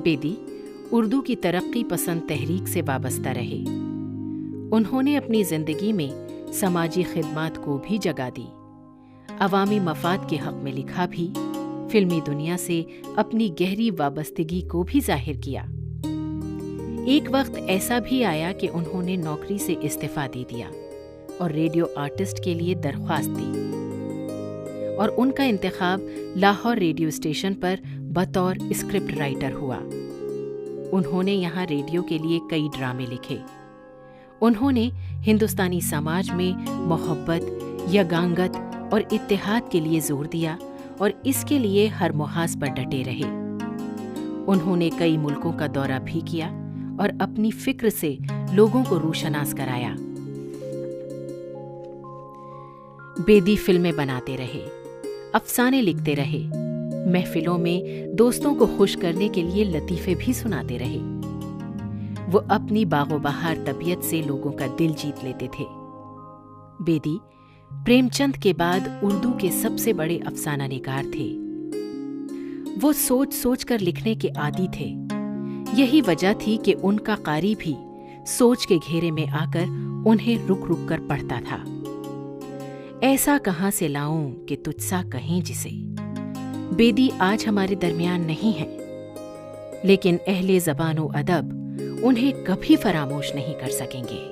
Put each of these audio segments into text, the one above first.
बेदी उर्दू की तरक्की पसंद तहरीक से वाबस्ता रहे। उन्होंने अपनी जिंदगी में समाजी खिदमत को भी जगह दी, अवामी मफाद के हक में लिखा भी, फिल्मी दुनिया से अपनी गहरी वाबस्तगी को भी जाहिर किया। एक वक्त ऐसा भी आया कि उन्होंने नौकरी से इस्तीफा दे दिया और रेडियो आर्टिस्ट के लिए दरख्वास्त दी और उनका इंतखाब लाहौर रेडियो स्टेशन पर बतौर स्क्रिप्ट राइटर हुआ। उन्होंने यहाँ रेडियो के लिए कई ड्रामे लिखे। उन्होंने हिंदुस्तानी समाज में मोहब्बत, यगांगत और इत्तेहाद के लिए जोर दिया और इसके लिए हर मुहाज पर डटे रहे। उन्होंने कई मुल्कों का दौरा भी किया और अपनी फिक्र से लोगों को रूशनास कराया। बेदी फिल्में बनाते रहे, अफसाने लिखते रहे, महफिलों में दोस्तों को खुश करने के लिए लतीफ़े भी सुनाते रहे। वो अपनी बागो बहार तबीयत से लोगों का दिल जीत लेते थे। बेदी प्रेमचंद के बाद उर्दू के सबसे बड़े अफसाना निगार थे। वो सोच सोच कर लिखने के आदी थे। यही वजह थी कि उनका कारी भी सोच के घेरे में आकर उन्हें रुक रुक कर पढ़ता था। ऐसा कहाँ से लाऊं कि तुझसा कहें जिसे। बेदी आज हमारे दरमियान नहीं है, लेकिन अहले ज़बानो अदब उन्हें कभी फरामोश नहीं कर सकेंगे।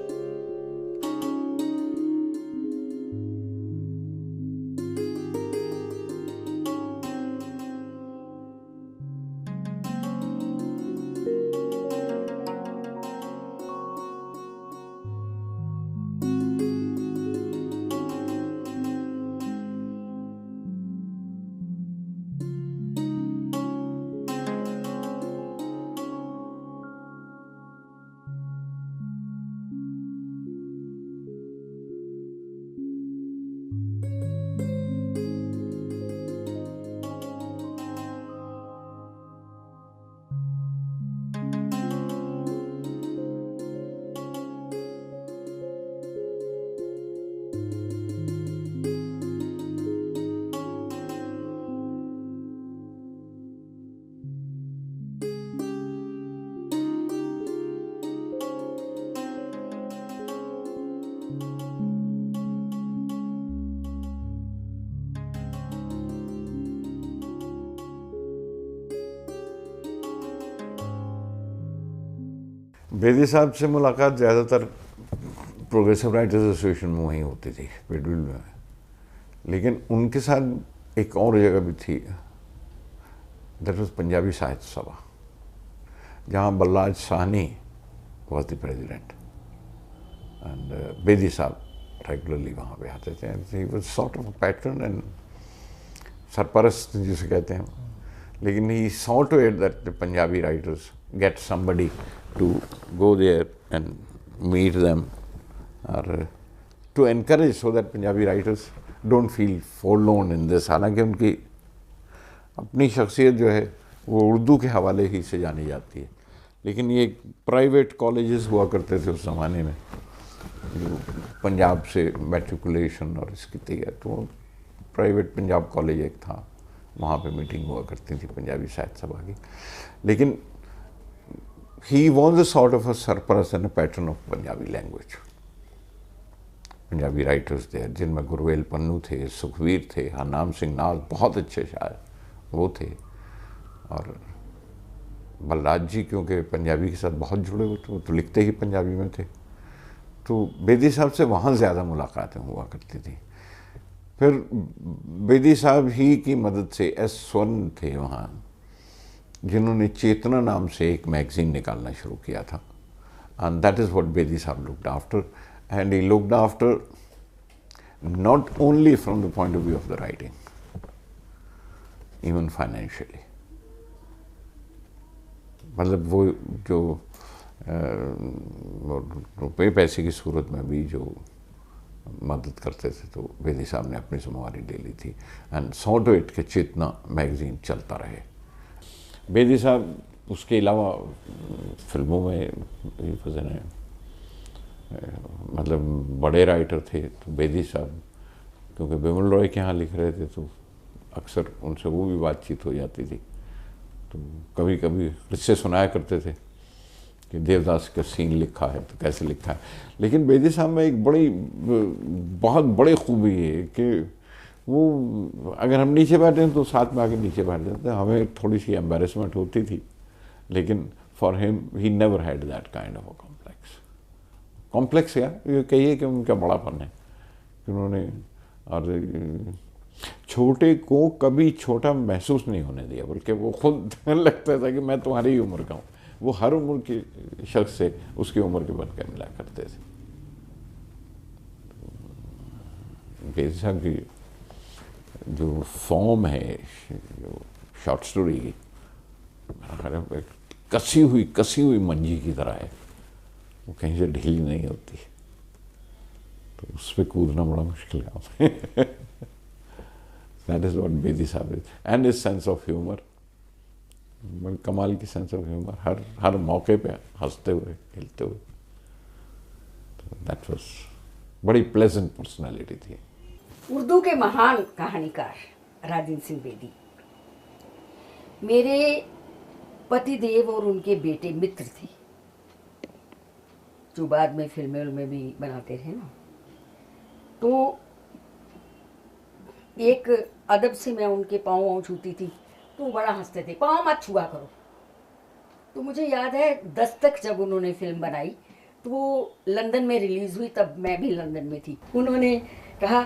बेदी साहब से मुलाकात ज़्यादातर प्रोग्रेसिव राइटर्स एसोसिएशन में वहीं होती थी, पेडविल में। लेकिन उनके साथ एक और जगह भी थी, दैट वाज पंजाबी साहित्य सभा, जहाँ Balraj Sahni was the president and Bedi साहब रेगुलरली वहाँ पे आते थे। He was sort of patron and सरपरस्त जिसे कहते हैं, लेकिन he saw to it that the Punjabi writers get somebody to go there and meet them or to encourage so that Punjabi writers don't feel forlorn in this। हालांकि उनकी अपनी शख्सियत जो है वो उर्दू के हवाले ही से जानी जाती है, लेकिन ये प्राइवेट कॉलेजेस हुआ करते थे उस ज़माने में, जो पंजाब से मैट्रिकुलेशन और इसकी तैयारी, तो प्राइवेट पंजाब कॉलेज एक था, वहाँ पे मीटिंग हुआ करती थी पंजाबी साहित्य सभा की। लेकिन he was a sort of a surplus and a patron of Punjabi language। Punjabi writers थे जिनमें गुरवेल पन्नू थे, सुखवीर थे, हरनाम सिंह नाज बहुत अच्छे शायर वो थे, और बल्लाज जी क्योंकि पंजाबी के साथ बहुत जुड़े हुए थे, वो तो लिखते ही पंजाबी में थे, तो बेदी साहब से वहाँ ज़्यादा मुलाकातें हुआ करती थी। फिर बेदी साहब ही की मदद से एस स्वर्ण थे वहाँ, जिन्होंने चेतना नाम से एक मैगज़ीन निकालना शुरू किया था, and that is what Bedi साहब looked after, and he looked after not only from the point of view of the writing, even financially. मतलब वो जो रुपये पैसे की सूरत में भी जो मदद करते थे, तो बेदी साहब ने अपनी जिम्मेवारी ले ली थी, एंड सॉ टू इट के चेतना मैगज़ीन चलता रहे। बेदी साहब उसके अलावा फिल्मों में मतलब बड़े राइटर थे, तो बेदी साहब क्योंकि बिमल रॉय के यहाँ लिख रहे थे तो अक्सर उनसे वो भी बातचीत हो जाती थी, तो कभी कभी किस्से सुनाया करते थे कि देवदास का सीन लिखा है तो कैसे लिखा है। लेकिन बेदी साहब में एक बहुत बड़ी खूबी है कि वो अगर हम नीचे बैठे हैं तो साथ में आके नीचे बैठ जाते हैं। हमें थोड़ी सी एम्बेरसमेंट होती थी, लेकिन for him he never had that kind of a complex या ये कहिए कि उनका बड़ापन है कि उन्होंने और छोटे को कभी छोटा महसूस नहीं होने दिया, बल्कि वो खुद लगता था कि मैं तुम्हारी ही उम्र का हूँ। वो हर उम्र के शख्स से उसकी उम्र के बनकर मिला करते थे। बेदी साहब की जो फॉर्म है जो शॉर्ट स्टोरी की, कसी हुई मंजी की तरह है, वो कहीं से ढीली नहीं होती, तो उस पर कूदना बड़ा मुश्किल काम है। दैट इज व्हाट बेदी साहब is, and his sense of humour, कमाल की सेंस ऑफ ह्यूमर, हर मौके पे हंसते हुए खेलते हुए। दैट वाज बड़ी प्लेजेंट पर्सनालिटी थी। उर्दू के महान कहानीकार राजेंद्र सिंह बेदी मेरे पतिदेव और उनके बेटे मित्र थे, जो बाद में फिल्में में भी बनाते रहे ना। तो एक अदब से मैं उनके पाँव छूती थी तो बड़ा हंसते थे, पाँव मत छुआ करो। तो मुझे याद है दस्तक जब उन्होंने फिल्म बनाई तो वो लंदन में रिलीज़ हुई, तब मैं भी लंदन में थी। उन्होंने कहा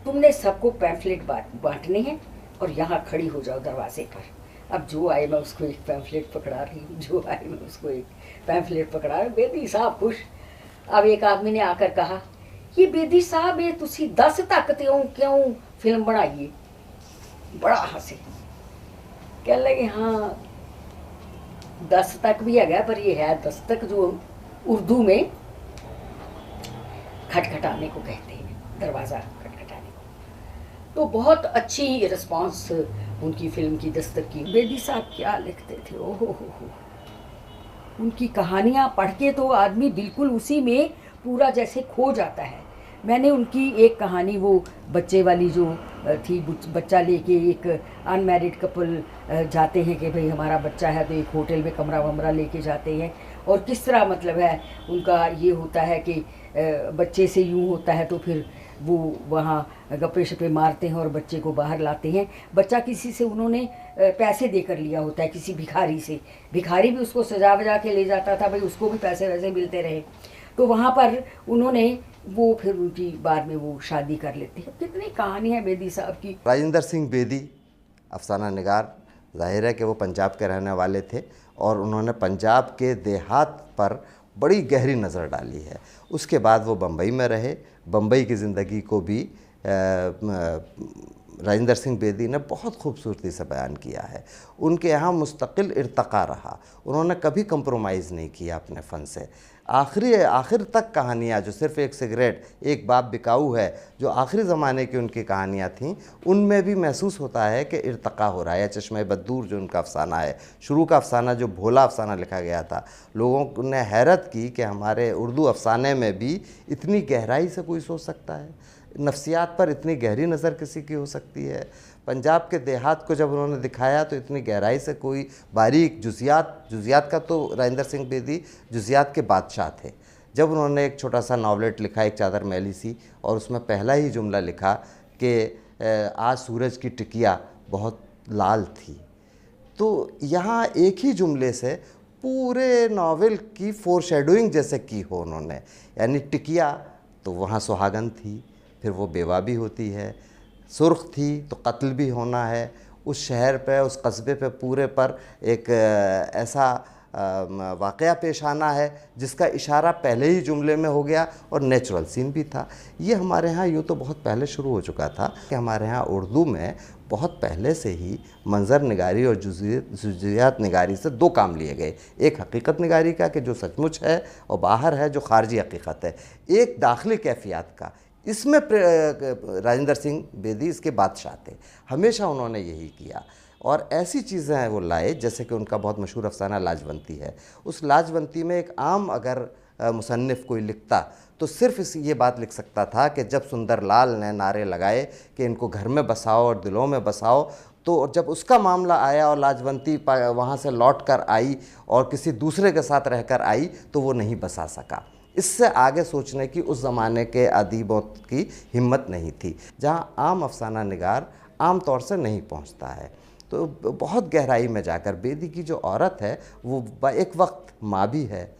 तुमने सबको पैम्फलेट बांटने हैं और यहाँ खड़ी हो जाओ दरवाजे पर। अब जो आए मैं उसको एक पैम्फलेट पकड़ा रही हूँ, जो आए मैं उसको एक पैम्फलेट पकड़ा रही हूँ। बेदी साहब खुश। अब एक आदमी ने आकर कहा ये बेदी साहब ये तुसी 10 तक क्यों फिल्म बनाइए। बड़ा हंसे, कह लगे हाँ 10 तक भी है, पर ये है दस्तक जो उर्दू में खटखटाने को कहते हैं, दरवाज़ा खटखटाने को। तो बहुत अच्छी रिस्पांस उनकी फिल्म की दस्तक की। बेदी साहब क्या लिखते थे, ओहो हो। उनकी कहानियाँ पढ़ के तो आदमी बिल्कुल उसी में पूरा जैसे खो जाता है। मैंने उनकी एक कहानी वो बच्चे वाली जो थी, बच्चा लेके एक अनमैरिड कपल जाते हैं कि भाई हमारा बच्चा है, तो एक होटल में कमरा वमरा लेके जाते हैं, और किस तरह मतलब है उनका ये होता है कि बच्चे से यूँ होता है तो फिर वो वहाँ गप्पे शप्पे मारते हैं और बच्चे को बाहर लाते हैं। बच्चा किसी से उन्होंने पैसे देकर लिया होता है, किसी भिखारी से। भिखारी भी उसको सजा वजा के ले जाता था, भाई उसको भी पैसे वैसे मिलते रहे। तो वहाँ पर उन्होंने वो फिर उनकी बाद में वो शादी कर लेते हैं। कितनी कहानी है बेदी साहब की। राजेंद्र सिंह बेदी अफसाना निगार, जाहिर है कि वो पंजाब के रहने वाले थे और उन्होंने पंजाब के देहात पर बड़ी गहरी नज़र डाली है। उसके बाद वो बम्बई में रहे। बम्बई की ज़िंदगी को भी राजेंद्र सिंह बेदी ने बहुत खूबसूरती से बयान किया है। उनके यहाँ मुस्तकिल इर्तका रहा, उन्होंने कभी कंप्रोमाइज़ नहीं किया अपने फ़न से। आखिर तक कहानियाँ जो सिर्फ़ एक सिगरेट एक बाप बिकाऊ है, जो आखिरी ज़माने की उनकी कहानियाँ थीं, उनमें भी महसूस होता है कि इर्तका हो रहा है। चश्मे बद्दूर जो उनका अफसाना है, शुरू का अफसाना जो भोला अफसाना लिखा गया था, लोगों ने हैरत की कि हमारे उर्दू अफसाने में भी इतनी गहराई से कोई सोच सकता है, नफ्सियात पर इतनी गहरी नज़र किसी की हो सकती है। पंजाब के देहात को जब उन्होंने दिखाया तो इतनी गहराई से कोई बारीक जुजियात का तो राजेंद्र सिंह बेदी जुजियात के बादशाह थे। जब उन्होंने एक छोटा सा नॉवलेट लिखा, एक चादर मैली सी, और उसमें पहला ही जुमला लिखा कि आज सूरज की टिकिया बहुत लाल थी, तो यहाँ एक ही जुमले से पूरे नावल की फोरशैडोइंग जैसे की हो उन्होंने। यानी टिकिया तो वहाँ सुहागन थी, फिर वो बेवा भी होती है, सुर्ख थी तो कत्ल भी होना है। उस शहर पे, उस कस्बे पे पूरे पर एक ऐसा वाक़या पेश आना है जिसका इशारा पहले ही जुमले में हो गया, और नेचुरल सीन भी था। ये हमारे यहाँ यूँ तो बहुत पहले शुरू हो चुका था कि हमारे यहाँ उर्दू में बहुत पहले से ही मंज़र निगारी और जुज़ियात निगारी से दो काम लिए गए। एक हकीकत निगारी का कि जो सचमुच है, और बाहर है जो खारजी हकीकत है। एक दाखिली कैफियत का, इसमें राजेंद्र सिंह बेदी इसके बादशाह थे। हमेशा उन्होंने यही किया, और ऐसी चीज़ें वो लाए जैसे कि उनका बहुत मशहूर अफसाना लाजवंती है। उस लाजवंती में एक आम अगर मुसन्निफ़ कोई लिखता तो सिर्फ ये बात लिख सकता था कि जब सुंदरलाल ने नारे लगाए कि इनको घर में बसाओ और दिलों में बसाओ, तो जब उसका मामला आया और लाजवंती वहाँ से लौट कर आई और किसी दूसरे के साथ रहकर आई तो वो नहीं बसा सका। इससे आगे सोचने की उस ज़माने के अदीबों की हिम्मत नहीं थी, जहाँ आम अफसाना निगार आम तौर से नहीं पहुँचता है। तो बहुत गहराई में जाकर बेदी की जो औरत है वो एक वक्त माँ भी है,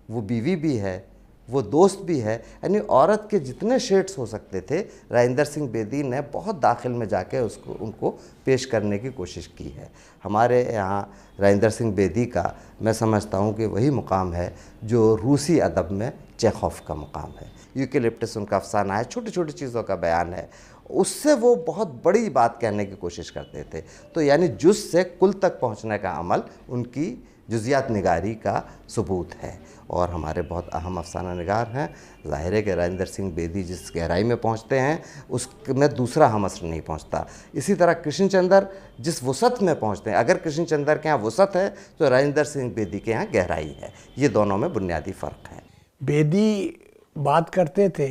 वो बीवी भी है, वो दोस्त भी है, यानी औरत के जितने शेड्स हो सकते थे राजेंद्र सिंह बेदी ने बहुत दाखिल में जाके उनको पेश करने की कोशिश की है। हमारे यहाँ राजेंद्र सिंह बेदी का मैं समझता हूँ कि वही मुकाम है जो रूसी अदब में चेखोव का मुकाम है। यूकेलिप्टस उनका अफसाना है, छोटी छोटी चीज़ों का बयान है, उससे वो बहुत बड़ी बात कहने की कोशिश करते थे। तो यानी जुज़ से कुल तक पहुँचने का अमल उनकी जुज़ियात निगारी का सबूत है। और हमारे बहुत अहम अफसाना निगार हैं। ज़ाहिर है कि राजेंद्र सिंह बेदी जिस गहराई में पहुँचते हैं उसमें दूसरा हम असर नहीं पहुँचता। इसी तरह कृष्ण चंद्र जिस वसत में पहुँचते हैं, अगर कृष्ण चंद्र के यहाँ वसत है तो राजेंद्र सिंह बेदी के यहाँ गहराई है। ये दोनों में बुनियादी फ़र्क है। बेदी बात करते थे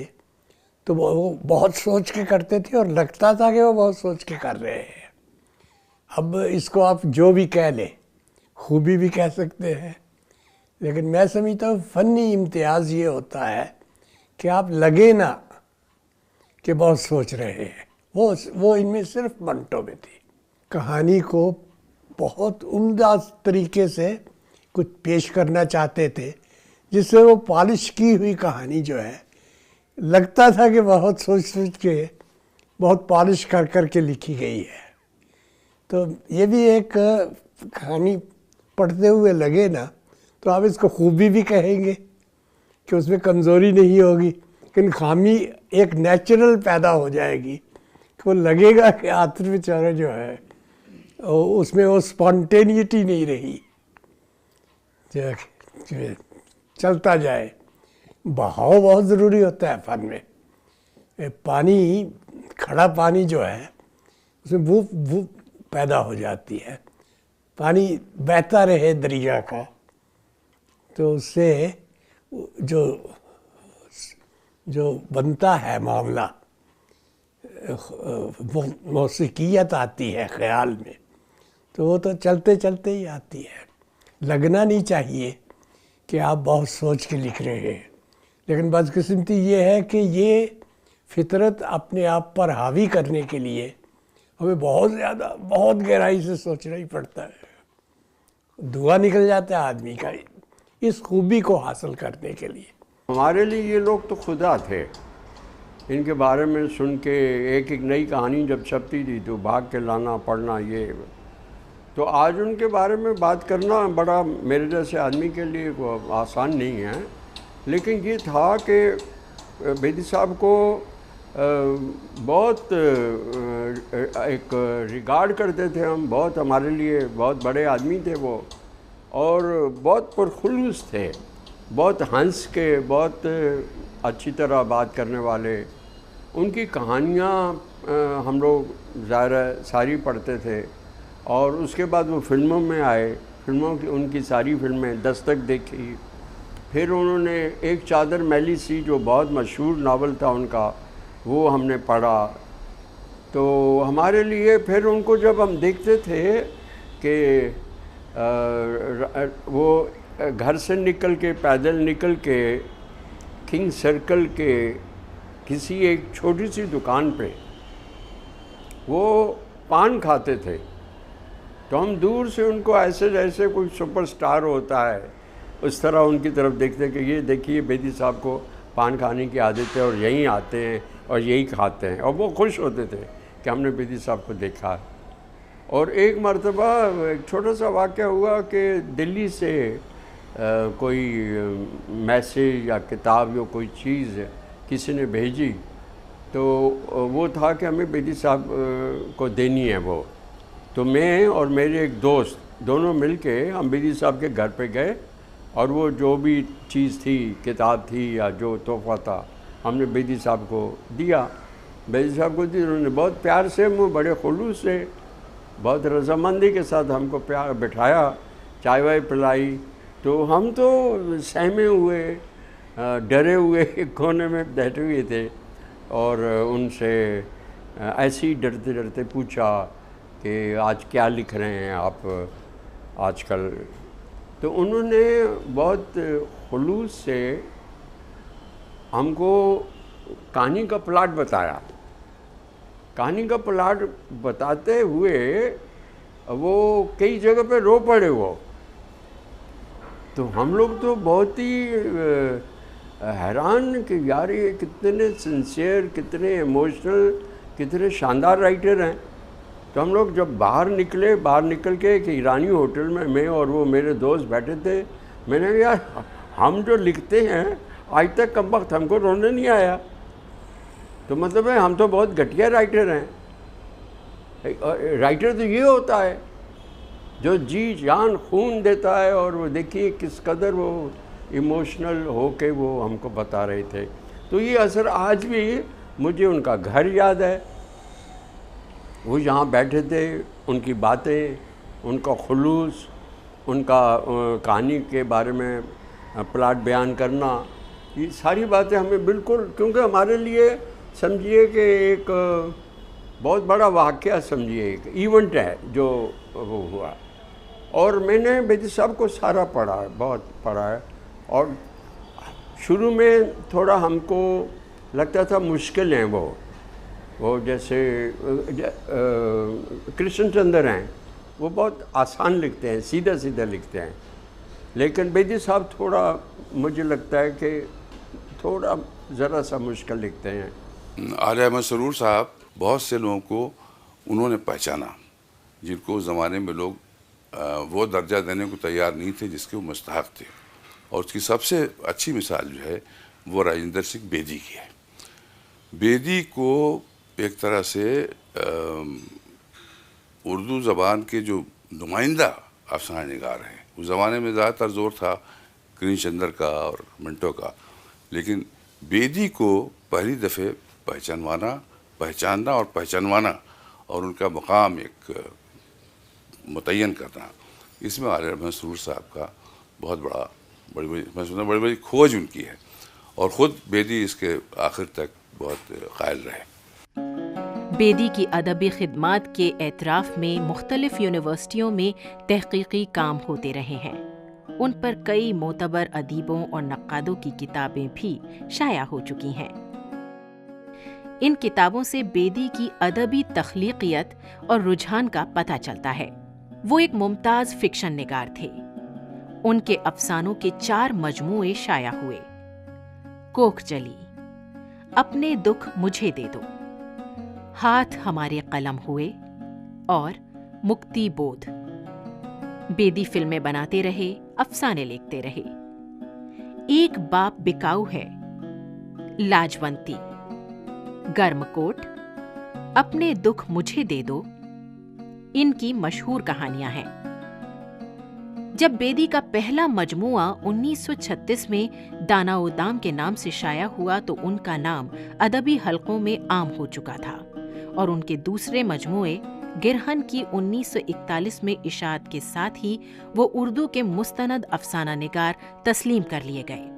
तो वो बहुत सोच के करते थे और लगता था कि वो बहुत सोच के कर रहे हैं। अब इसको आप जो भी कह लें, खूबी भी कह सकते हैं, लेकिन मैं समझता हूँ फ़नी इम्तियाज़ ये होता है कि आप लगे ना कि बहुत सोच रहे हैं। वो इनमें सिर्फ मंटो में थी। कहानी को बहुत उम्दा तरीके से कुछ पेश करना चाहते थे जिससे वो पॉलिश की हुई कहानी जो है लगता था कि बहुत सोच सोच के बहुत पॉलिश कर कर के लिखी गई है। तो ये भी एक कहानी पढ़ते हुए लगे ना तो आप इसको खूबी भी कहेंगे कि उसमें कमज़ोरी नहीं होगी, लेकिन खामी एक नेचुरल पैदा हो जाएगी कि वो लगेगा कि आखिर बेचारा जो है उसमें वो स्पॉन्टेनिटी नहीं रही, जो चलता जाए। बहाव बहुत ज़रूरी होता है फ़न में। पानी, खड़ा पानी जो है उसमें वो पैदा हो जाती है। पानी बहता रहे दरिया का तो उससे जो बनता है मामला, मौसीकियत आती है ख़याल में, तो वो तो चलते चलते ही आती है। लगना नहीं चाहिए कि आप बहुत सोच के लिख रहे हैं, लेकिन बदकिस्मती ये है कि ये फितरत अपने आप पर हावी करने के लिए हमें बहुत ज़्यादा, बहुत गहराई से सोचना ही पड़ता है। धुआं निकल जाता है आदमी का इस खूबी को हासिल करने के लिए। हमारे लिए ये लोग तो खुदा थे। इनके बारे में सुन के एक एक नई कहानी जब छपती थी तो भाग के लाना पढ़ना, ये तो आज उनके बारे में बात करना बड़ा मेरे जैसे आदमी के लिए आसान नहीं है। लेकिन ये था कि बेदी साहब को बहुत एक रिगार्ड करते थे हम, बहुत हमारे लिए बहुत बड़े आदमी थे वो, और बहुत पुरखुलूस थे, बहुत हंस के, बहुत अच्छी तरह बात करने वाले। उनकी कहानियाँ हम लोग ज़ाहिर सारी पढ़ते थे, और उसके बाद वो फिल्मों में आए। फिल्मों की उनकी सारी फिल्में, दस्तक देखी, फिर उन्होंने एक चादर मैली सी जो बहुत मशहूर नावल था उनका, वो हमने पढ़ा। तो हमारे लिए फिर उनको जब हम देखते थे कि वो घर से निकल के, पैदल निकल के किंग सर्कल के किसी एक छोटी सी दुकान पे वो पान खाते थे, तो हम दूर से उनको ऐसे जैसे कोई सुपरस्टार होता है उस तरह उनकी तरफ देखते कि ये देखिए बेदी साहब को पान खाने की आदत है और यहीं आते हैं और यही खाते हैं, और वो खुश होते थे कि हमने बेदी साहब को देखा। और एक मर्तबा एक छोटा सा वाक़या हुआ कि दिल्ली से कोई मैसेज या किताब या कोई चीज़ किसी ने भेजी, तो वो था कि हमें बेदी साहब को देनी है वो। तो मैं और मेरे एक दोस्त दोनों मिलके हम बेदी साहब के घर पे गए, और वो जो भी चीज़ थी, किताब थी या जो तोहफ़ा था, हमने बेदी साहब को दिया। बेदी साहब को दी, उन्होंने बहुत प्यार से, वो बड़े खुलूस से, बहुत रज़ामंदी के साथ हमको प्यार बिठाया, चाय वाय पिलाई। तो हम तो सहमे हुए, डरे हुए एक कोने में बैठे हुए थे, और उनसे ऐसे ही डरते डरते पूछा कि आज क्या लिख रहे हैं आप आजकल। तो उन्होंने बहुत खुलूस से हमको कहानी का प्लॉट बताया। कहानी का प्लॉट बताते हुए वो कई जगह पे रो पड़े वो। तो हम लोग तो बहुत ही हैरान कि यार ये कितने सिंसियर, कितने इमोशनल, कितने शानदार राइटर हैं। तो हम लोग जब बाहर निकल के एक ईरानी होटल में मैं और वो मेरे दोस्त बैठे थे, मैंने कहा यार हम जो लिखते हैं आज तक कम वक्त हमको रोने नहीं आया। तो मतलब है हम तो बहुत घटिया राइटर हैं। राइटर तो ये होता है जो जी जान खून देता है, और वो देखिए किस कदर वो इमोशनल होके वो हमको बता रहे थे। तो ये असर आज भी मुझे उनका घर याद है। वो यहाँ बैठे थे, उनकी बातें, उनका खुलूस, उनका कहानी के बारे में प्लॉट बयान करना, ये सारी बातें हमें बिल्कुल, क्योंकि हमारे लिए समझिए कि एक बहुत बड़ा वाक़या, समझिए एक इवेंट है जो वो हुआ। और मैंने बेदी साहब को सारा पढ़ा है, बहुत पढ़ा है। और शुरू में थोड़ा हमको लगता था मुश्किल हैं वो जैसे कृष्ण चंद्र हैं, वो बहुत आसान लिखते हैं, सीधा सीधा लिखते हैं। लेकिन बेदी साहब थोड़ा मुझे लगता है कि थोड़ा ज़रा सा मुश्किल लिखते हैं। आलिया अहमद सरूर साहब बहुत से लोगों को उन्होंने पहचाना जिनको उस ज़माने में लोग वो दर्जा देने को तैयार नहीं थे जिसके वो मुस्तहक़ थे। और उसकी सबसे अच्छी मिसाल जो है वो राजेंद्र सिंह बेदी की है। बेदी को एक तरह से उर्दू ज़बान के जो नुमाइंदा अफसाना निगार हैं, उस ज़माने में ज़्यादातर ज़ोर था कृष्ण चंद्र का और मिंटो का, लेकिन बेदी को पहली दफ़े पहचानना और उनका मकाम एक मुतय्यन करना, इसमें आलिया अहमद सरूर साहब का बहुत बड़ी बड़ी खोज उनकी है। और ख़ुद बेदी इसके आखिर तक बहुत कायल रहे। बेदी की अदबी खिदमात के एतराफ़ में मुख्तलिफ़ यूनिवर्सिटियों में तहक़ीक़ी काम होते रहे हैं। उन पर कई मोतबर अदीबों और नक्कादों की किताबें भी शाया हो चुकी हैं। इन किताबों से बेदी की अदबी तख्लीक़ियत और रुझान का पता चलता है। वो एक मुमताज़ फ़िक्शन निगार थे। उनके अफ़सानों के 4 मजमूए शाया हुए। कोख जली, अपने दुख मुझे दे दो, हाथ हमारे कलम हुए और मुक्ति बोध। बेदी फिल्में बनाते रहे, अफसाने लिखते रहे। एक बाप बिकाऊ है, लाजवंती, गर्मकोट, अपने दुख मुझे दे दो, इनकी मशहूर कहानियां हैं। जब बेदी का पहला मजमुआ 1936 में दाना-ओ-दाम के नाम से शाया हुआ तो उनका नाम अदबी हलकों में आम हो चुका था, और उनके दूसरे मजमुए गिरहन की 1941 में इशाअत के साथ ही वो उर्दू के मुस्तनद अफसाना निगार तस्लीम कर लिए गए।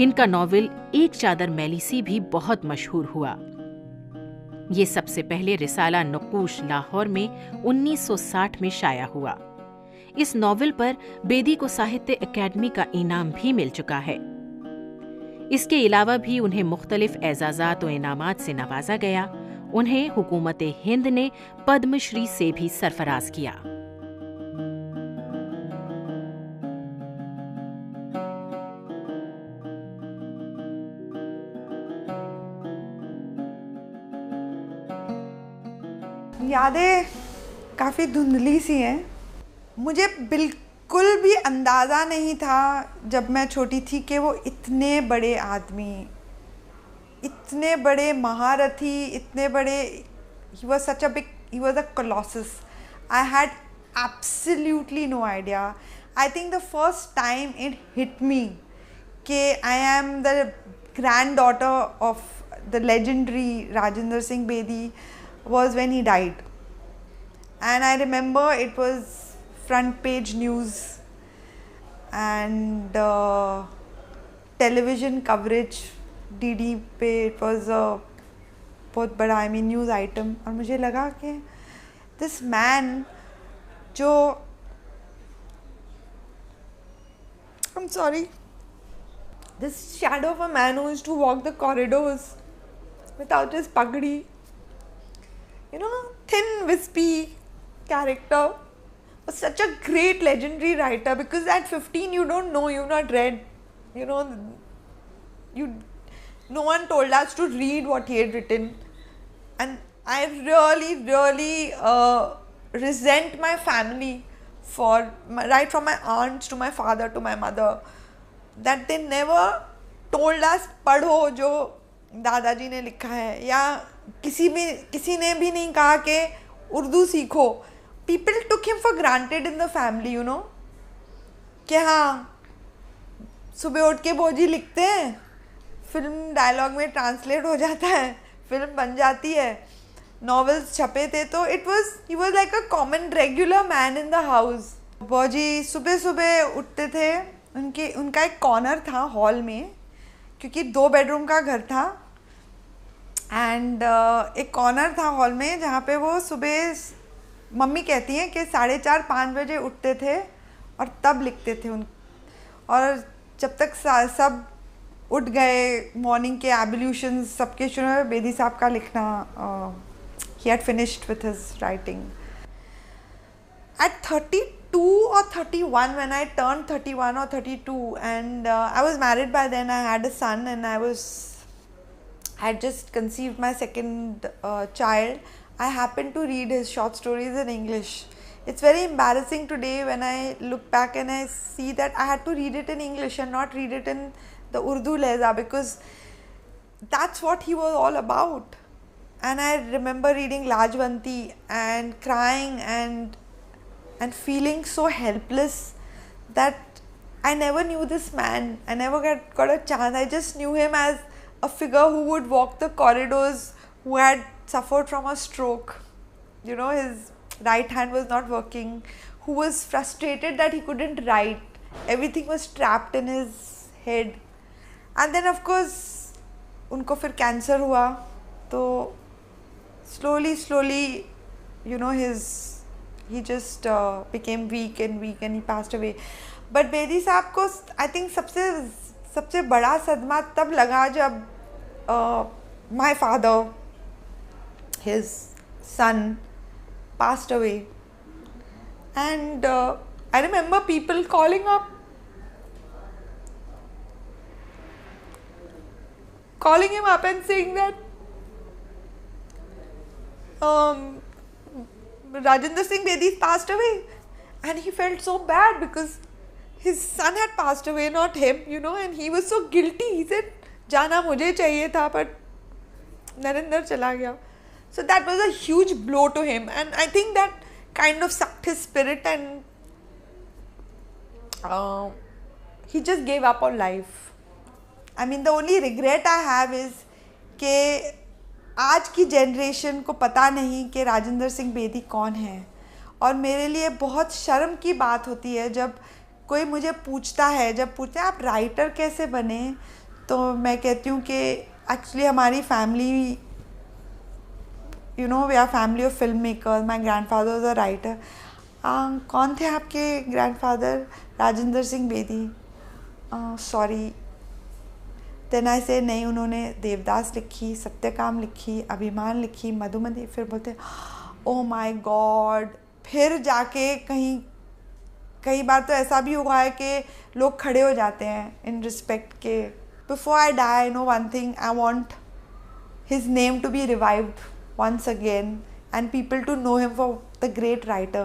इनका नॉवेल एक चादर मैली सी भी बहुत मशहूर हुआ। ये सबसे पहले रिसाला नक़ूश लाहौर में 1960 में शाया हुआ। इस नॉवेल पर बेदी को साहित्य अकादमी का इनाम भी मिल चुका है। इसके अलावा भी उन्हें मुख्तलिफ एजाज़ात और इनामात से नवाजा गया। उन्हें हुकूमत हिंद ने पद्मश्री से भी सरफराज किया। यादें काफ़ी धुंधली सी हैं। मुझे बिल्कुल भी अंदाज़ा नहीं था जब मैं छोटी थी कि वो इतने बड़े आदमी, इतने बड़े महारथी, इतने बड़े, he was such a big, he was a colossus. I had absolutely no idea. I think the first time it hit me कि I am the granddaughter of the legendary Rajendra Singh Bedi was when he died. And I remember it was front page news and television coverage DD पे, it was a बहुत बड़ा news item. और मुझे लगा कि this man जो I'm sorry, this shadow of a man who used to walk the corridors without his pagdi, you know, thin, wispy character, was such a great legendary writer, because at 15 you don't know, you've not read, you know, no one told us to read what he had written. And I really resent my family for, right from my aunts to my father to my mother, that they never told us पढ़ो जो दादाजी ने लिखा है, या किसी ने भी नहीं कहा कि उर्दू सीखो. People took him for granted in the family, you know, कि हाँ सुबह उठ के भोजी लिखते हैं, फिल्म डायलॉग में ट्रांसलेट हो जाता है, फिल्म बन जाती है, नॉवेल्स छपे थे. तो he was like a common regular man in the house. भोजी सुबह सुबह उठते थे, उनका एक कॉर्नर था हॉल में, क्योंकि 2 बेडरूम का घर था, एंड एक कॉर्नर था हॉल में जहाँ पे वो सुबह, मम्मी कहती हैं कि 4:30-5 बजे उठते थे और तब लिखते थे और जब तक सब उठ गए, मॉर्निंग के एबोल्यूशंस सबके शुरू में, बेदी साहब का लिखना, he had finished with his writing. At 32 or 31, when I turned 31 or 32, and I was married by then, I had a son, and I had just conceived my second child. I happened to read his short stories in English. It's very embarrassing today when I look back and I see that I had to read it in English and not read it in the Urdu lehza, because that's what he was all about. And I remember reading Lajwanti and crying and feeling so helpless that I never knew this man. I never got a chance. I just knew him as a figure who would walk the corridors, who had suffered from a stroke. You know, his right hand was not working, who was frustrated that he couldn't write. Everything was trapped in his head. And then of course, उनको फिर cancer हुआ, तो slowly, you know, he just became weak and he passed away. But Bedi साहब को I think सबसे बड़ा सदमा तब लगा जब my father, his son, passed away. And I remember people calling him up and saying that Rajendra Singh Bedi passed away, and he felt so bad because his son had passed away, not him, you know, and he was so guilty. He said, "Jana mujhe chahiye tha, but Narinder chala gaya." So that was a huge blow to him, and I think that kind of sucked his spirit, and he just gave up on life. I mean, the only regret I have is कि आज की generation को पता नहीं कि राजेंद्र सिंह बेदी कौन है, और मेरे लिए बहुत शर्म की बात होती है जब कोई मुझे पूछता है, आप राइटर कैसे बने, तो मैं कहती हूँ कि एक्चुअली हमारी family, you know, we are family of film makers. My grandfather was a writer. कौन थे आपके grandfather? Rajendra Singh Bedi. Sorry. Then I say नहीं, उन्होंने देवदास लिखी, सत्यकाम लिखी, अभिमान लिखी, मधुमती. फिर बोलते ओ माय गॉड. फिर जाके कई बार तो ऐसा भी हुआ है कि लोग खड़े हो जाते हैं इन रिस्पेक्ट के. Before I die, I know one thing, I want his name to be revived once again and people to know him for the great writer